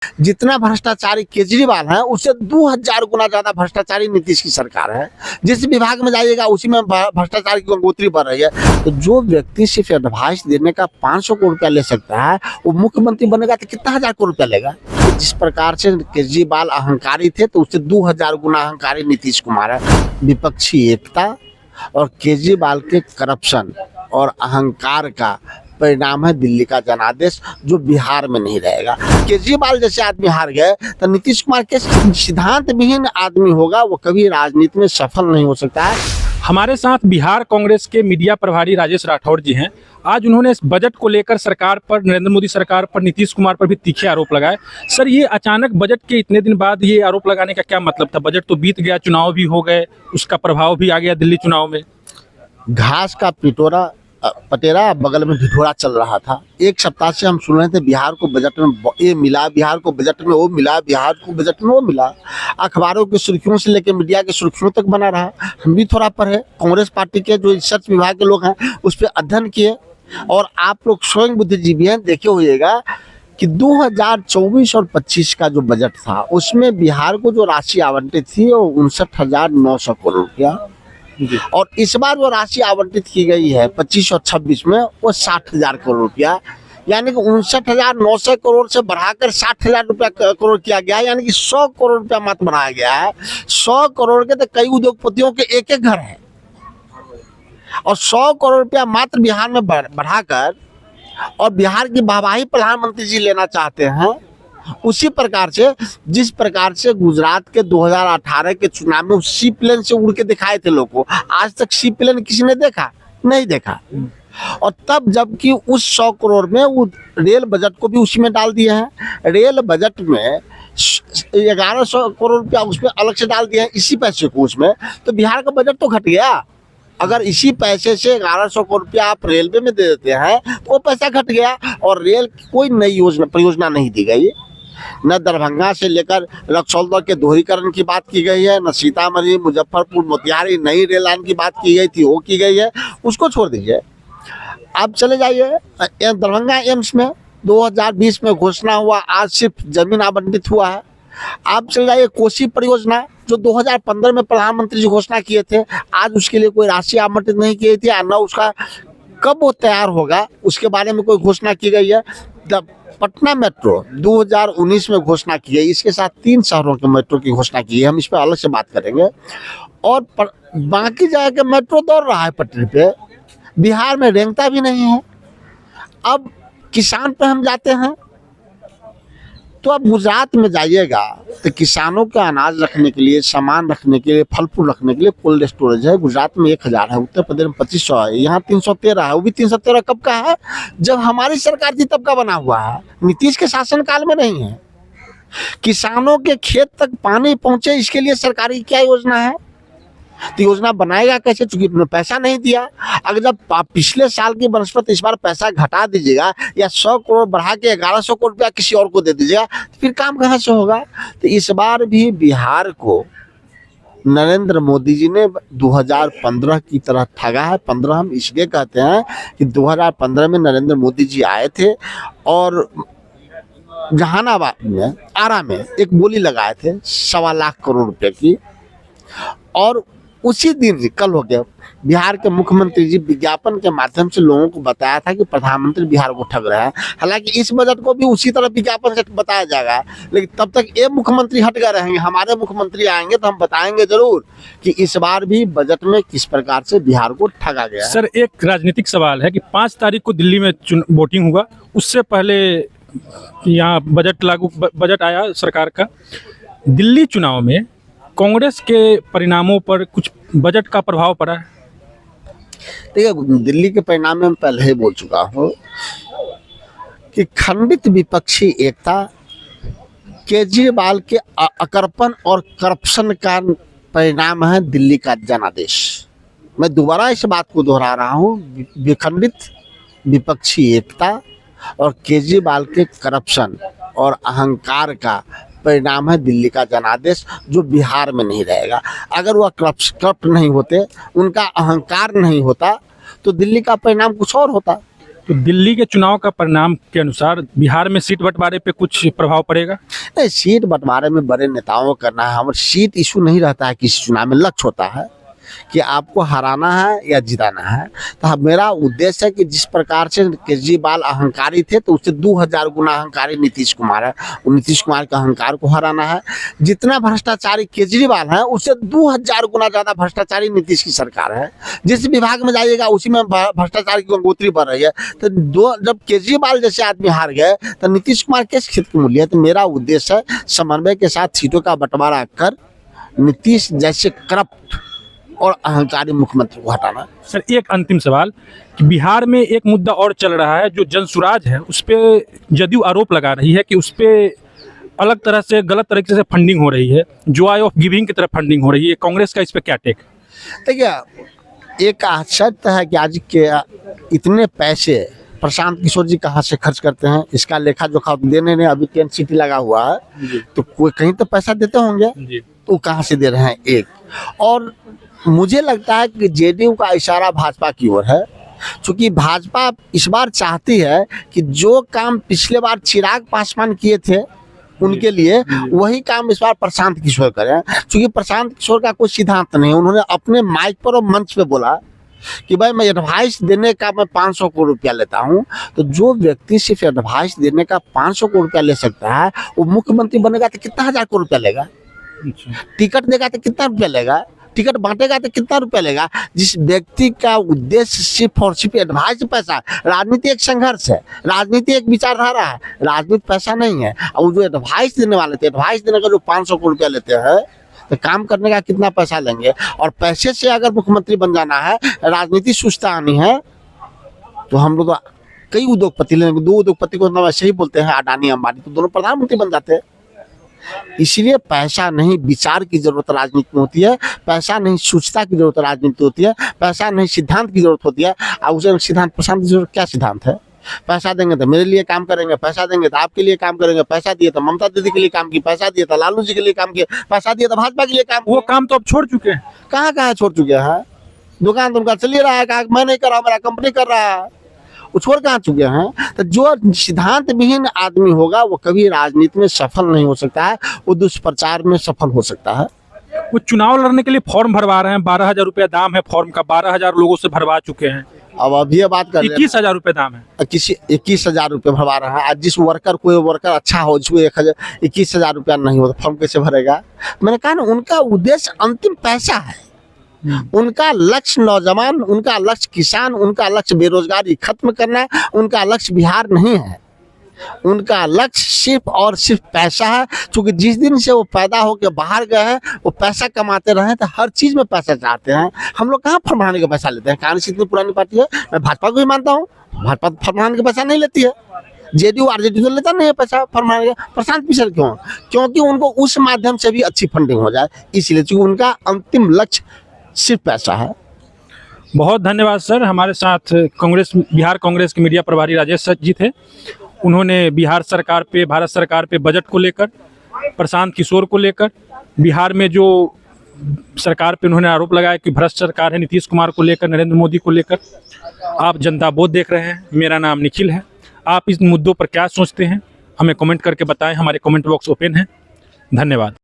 जितना भ्रष्टाचारी केजरीवाल है उससे 2000 गुना ज्यादा भ्रष्टाचारी नीतीश की सरकार है। जिस विभाग में जाइएगा उसी में भ्रष्टाचार की गंगोत्री बढ़ रही है। तो जो व्यक्ति सिर्फ एडवाइस देने का 500 करोड़ रुपया ले सकता है, वो मुख्यमंत्री बनेगा तो कितना 1000 करोड़ रुपया लेगा। जिस प्रकार से केजरीवाल अहंकारी थे, तो उससे 2000 गुना अहंकारी नीतीश कुमार है। विपक्षी एकता और केजरीवाल के करप्शन और अहंकार का परिणाम है दिल्ली का जनादेश, जो बिहार में नहीं रहेगा। केजरीवाल जैसे आदमी हार गए तो नीतीश कुमार के सिद्धांत विहीन आदमी होगा, वो कभी राजनीति में सफल नहीं हो सकता है। हमारे साथ बिहार कांग्रेस के मीडिया प्रभारी राजेश राठौड़ जी हैं। आज उन्होंने इस बजट को लेकर सरकार पर, नरेंद्र मोदी सरकार पर, नीतीश कुमार पर भी तीखे आरोप लगाए। सर, ये अचानक बजट के इतने दिन बाद ये आरोप लगाने का क्या मतलब था? बजट तो बीत गया, चुनाव भी हो गए, उसका प्रभाव भी आ गया दिल्ली चुनाव में। घास का पटेरा बगल में ढिढोरा चल रहा था। एक सप्ताह से हम सुन रहे थे बिहार को बजट में ये मिला, बिहार को बजट में वो मिला, बिहार को बजट में वो मिला। अखबारों की सुर्खियों से लेकर मीडिया की सुर्खियों तक बना रहा। हम भी थोड़ा पढ़े, कांग्रेस पार्टी के जो रिसर्च विभाग के लोग हैं उस पर अध्ययन किए, और आप लोग स्वयं बुद्धिजीवी हैं, देखे होइएगा कि 2024 और 25 का जो बजट था उसमें बिहार को जो राशि आवंटित थी वो 59,900 करोड़ रुपया, और इस बार जो राशि आवंटित की गई है 25 और 26 में वो 60,000 करोड़ रुपया, यानी कि 59,900 करोड़ से बढ़ाकर 60,000 रुपया करोड़ किया गया है। यानी कि 100 करोड़ रुपया मात्र बढ़ाया गया है। 100 करोड़ के तो कई उद्योगपतियों के एक एक घर है, और 100 करोड़ रुपया मात्र बिहार में बढ़ाकर और बिहार की वाहवाही प्रधानमंत्री जी लेना चाहते हैं। उसी प्रकार से जिस प्रकार से गुजरात के 2018 के चुनाव में सी प्लेन से उड़ के दिखाए थे लोग को, आज तक सी प्लेन किसी ने देखा नहीं देखा। और तब जबकि उस 100 करोड़ में वो रेल बजट को भी उसी में डाल दिए हैं। रेल बजट में 1100 करोड़ रुपया उसमें अलग से डाल दिया है, इसी पैसे को उसमें, तो बिहार का बजट तो घट गया। अगर इसी पैसे से 1100 करोड़ रुपया आप रेलवे में दे देते हैं तो वो पैसा घट गया, और रेल की कोई नई परियोजना नहीं दी गई। न दरभंगा से लेकर रक्सौल तक के दोहरीकरण की बात की गई है, न सीतामढ़ी, मुजफ्फरपुर, मोतिहारी नई रेल लाइन की बात की गई थी, वो की गई है, उसको छोड़ दीजिए। आप चले जाइए दरभंगा एम्स में 2020 में घोषणा हुआ, आज सिर्फ जमीन आवंटित हुआ है। आप चले जाइए कोसी परियोजना जो 2015 में प्रधानमंत्री जी घोषणा किए थे, आज उसके लिए कोई राशि आवंटित नहीं की थी, न उसका कब वो तैयार होगा उसके बारे में कोई घोषणा की गई है। पटना मेट्रो 2019 में घोषणा की गई, इसके साथ 3 शहरों के मेट्रो की घोषणा की है, हम इस पर अलग से बात करेंगे। और बाकी जगह के मेट्रो दौड़ रहा है पटरी पे, बिहार में रेंगता भी नहीं है। अब किसान पे हम जाते हैं तो अब गुजरात में जाइएगा तो किसानों का अनाज रखने के लिए, सामान रखने के लिए, फल फूल रखने के लिए कोल्ड स्टोरेज है। गुजरात में 1000 है, उत्तर प्रदेश में 2500 है, यहाँ 313 है। वो भी 313 कब का है? जब हमारी सरकार थी तब का बना हुआ है, नीतीश के शासनकाल में नहीं है। किसानों के खेत तक पानी पहुंचे इसके लिए सरकारी क्या योजना है? तो योजना बनाएगा कैसे? चूंकि उन्होंने पैसा नहीं दिया। अगर जब पिछले साल की बनस्पत इस बार पैसा घटा दीजिएगा या 100 करोड़ बढ़ा के 1100 करोड़ रुपया किसी और को दे दीजिएगा, तो फिर काम कहाँ से होगा? तो इस बार भी बिहार को नरेंद्र मोदी जी ने 2015 की तरह ठगा है। 15 हम इसलिए कहते हैं कि 2015 में नरेंद्र मोदी जी आए थे और जहानाबाद में, आरा में एक बोली लगाए थे 1.25 लाख करोड़ रुपए की, और उसी दिन कल हो गया बिहार के मुख्यमंत्री जी विज्ञापन के माध्यम से लोगों को बताया था कि प्रधानमंत्री बिहार को ठग रहे हैं। हालांकि इस बजट को भी उसी तरह विज्ञापन से बताया जाएगा, लेकिन तब तक ये मुख्यमंत्री हट गए रहेंगे। हमारे मुख्यमंत्री आएंगे तो हम बताएंगे जरूर कि इस बार भी बजट में किस प्रकार से बिहार को ठगा गया। सर, एक राजनीतिक सवाल है कि 5 तारीख को दिल्ली में वोटिंग हुआ, उससे पहले यहाँ बजट आया सरकार का। दिल्ली चुनाव में कांग्रेस के परिणामों पर कुछ बजट का प्रभाव पड़ा है? देखिए, दिल्ली के परिणाम में मैं पहले ही बोल चुका हूँ कि खंडित विपक्षी एकता, केजरीवाल के अकर्पण और करप्शन का परिणाम है दिल्ली का जनादेश। मैं दोबारा इस बात को दोहरा रहा हूँ, विखंडित विपक्षी एकता और केजरीवाल के करप्शन और अहंकार का परिणाम है दिल्ली का जनादेश, जो बिहार में नहीं रहेगा। अगर वह करप्ट नहीं होते, उनका अहंकार नहीं होता, तो दिल्ली का परिणाम कुछ और होता। तो दिल्ली के चुनाव का परिणाम के अनुसार बिहार में सीट बंटवारे पे कुछ प्रभाव पड़ेगा? नहीं, सीट बंटवारे में बड़े नेताओं को करना है, हमारे सीट इशू नहीं रहता है किसी चुनाव में। लक्ष्य होता है कि आपको हराना है या जिताना है। तो मेरा उद्देश्य है कि जिस प्रकार से केजरीवाल अहंकारी थे, तो उससे 2000 गुना अहंकारी नीतीश कुमार है। नीतीश कुमार के अहंकार को हराना है। जितना भ्रष्टाचारी केजरीवाल है, उससे 2000 गुना ज़्यादा भ्रष्टाचारी नीतीश की सरकार है। जिस विभाग में जाइएगा उसी में भ्रष्टाचार की गंगोत्री बढ़ रही है। तो जब केजरीवाल जैसे आदमी हार गए तो नीतीश कुमार किस क्षेत्र की मूल्य है? तो मेरा उद्देश्य है समन्वय के साथ सीटों का बंटवारा कर नीतीश जैसे करप्ट और अहंकारी मुख्यमंत्री को हटाना। सर, एक अंतिम सवाल कि बिहार में एक मुद्दा और चल रहा है, जो जनसुराज है, उस पे जदयू आरोप लगा रही है कि उस पे अलग तरह से गलत तरीके से फंडिंग हो रही है, जॉय ऑफ गिविंग की तरफ फंडिंग हो रही है। कांग्रेस का इस पे क्या टेक? देखिए, एक आश्चर्य है कि आज के इतने पैसे प्रशांत किशोर जी कहाँ से खर्च करते हैं, इसका लेखा जोखा देने ने अभी टेंट सिटी लगा हुआ है, तो कोई कहीं तो पैसा देते होंगे, तो कहाँ से दे रहे हैं? एक और मुझे लगता है कि जेडीयू का इशारा भाजपा की ओर है, क्योंकि भाजपा इस बार चाहती है कि जो काम पिछले बार चिराग पासवान किए थे उनके लिए, वही काम इस बार प्रशांत किशोर करें। क्योंकि प्रशांत किशोर का कोई सिद्धांत नहीं, उन्होंने अपने माइक पर और मंच पे बोला कि भाई मैं एडवाइस देने का मैं 500 करोड़ रुपया लेता हूँ। तो जो व्यक्ति सिर्फ एडवाइस देने का 500 करोड़ रुपया ले सकता है, वो मुख्यमंत्री बनेगा तो कितना 1000 करोड़ रुपया लेगा? टिकट देगा तो कितना रुपया लेगा? टिकट बांटेगा तो कितना रुपया लेगा? जिस व्यक्ति का उद्देश्य सिर्फ और सिर्फ एडवाइस पैसा है। राजनीति एक संघर्ष है, राजनीति एक विचारधारा है, राजनीति पैसा नहीं है। और जो एडवाइस देने वाले थे, एडवाइस देने का जो 500 करोड़ रुपया लेते हैं, तो काम करने का कितना पैसा लेंगे? और पैसे से अगर मुख्यमंत्री बन जाना है, राजनीति सुस्ता आनी है, तो हम लोग तो कई उद्योगपति लेंगे। 2 उद्योगपति को तो वैसे ही बोलते हैं, अडानी अंबानी, तो दोनों प्रधानमंत्री बन जाते हैं। इसलिए पैसा नहीं, विचार की जरूरत राजनीति में होती है। पैसा नहीं, सूचना की जरूरत राजनीति होती है। पैसा नहीं, सिद्धांत की जरूरत होती है। और उसे सिद्धांत, प्रशांत की जरूरत क्या सिद्धांत है? पैसा देंगे तो मेरे लिए काम करेंगे, पैसा देंगे तो आपके लिए काम करेंगे, पैसा दिए तो ममता दीदी के लिए काम की, पैसा दिए तो लालू जी के लिए काम किए, पैसा दिए तो भाजपा के लिए काम। वो काम तो अब छोड़ चुके हैं। कहाँ छोड़ चुके हैं? दुकान तो उनका चल ही रहा है, कहा मैं नहीं कर रहा, मेरा कंपनी कर रहा है। वो छोड़ कहाँ चुके हैं? तो जो सिद्धांत विहीन आदमी होगा वो कभी राजनीति में सफल नहीं हो सकता है, वो दुष्प्रचार में सफल हो सकता है। वो चुनाव लड़ने के लिए फॉर्म भरवा रहे हैं, 12,000 रुपया दाम है फॉर्म का, 12,000 लोगों से भरवा चुके हैं। अब अभी ये बात कर 21,000 रुपये दाम है। किसी 21,000 रुपये भरवा रहा है। आज जिस वर्कर, कोई वर्कर अच्छा हो, जिसको 21,000 रुपया नहीं हो, तो फॉर्म कैसे भरेगा? मैंने कहा ना, उनका उद्देश्य अंतिम पैसा है। उनका लक्ष्य नौजवान, उनका लक्ष्य किसान, उनका लक्ष्य बेरोजगारी खत्म करना, उनका लक्ष्य बिहार नहीं है। उनका लक्ष्य सिर्फ और सिर्फ पैसा है। क्योंकि जिस दिन से वो पैदा होकर बाहर गए हैं, वो पैसा कमाते रहे, तो हर चीज में पैसा चाहते हैं। हम लोग कहाँ फरमाने का पैसा लेते हैं? कांग्रेस इतनी पुरानी पार्टी है, मैं भाजपा को ही मानता हूँ, भाजपा फरमाने का पैसा नहीं लेती है। जेडीयू आरजेडी तो लेता नहीं है पैसा फरमाने का। प्रशांत किशोर क्यों? क्योंकि उनको उस माध्यम से भी अच्छी फंडिंग हो जाए, इसलिए। क्योंकि उनका अंतिम लक्ष्य सिर्फ पैसा है। बहुत धन्यवाद सर। हमारे साथ बिहार कांग्रेस के मीडिया प्रभारी राजेश सर जी थे। उन्होंने बिहार सरकार पे, भारत सरकार पे बजट को लेकर, प्रशांत किशोर को लेकर, बिहार में जो सरकार पे उन्होंने आरोप लगाया कि भ्रष्ट सरकार है, नीतीश कुमार को लेकर, नरेंद्र मोदी को लेकर। आप जनता बोध देख रहे हैं। मेरा नाम निखिल है। आप इस मुद्दों पर क्या सोचते हैं, हमें कमेंट करके बताएं। हमारे कमेंट बॉक्स ओपन है। धन्यवाद।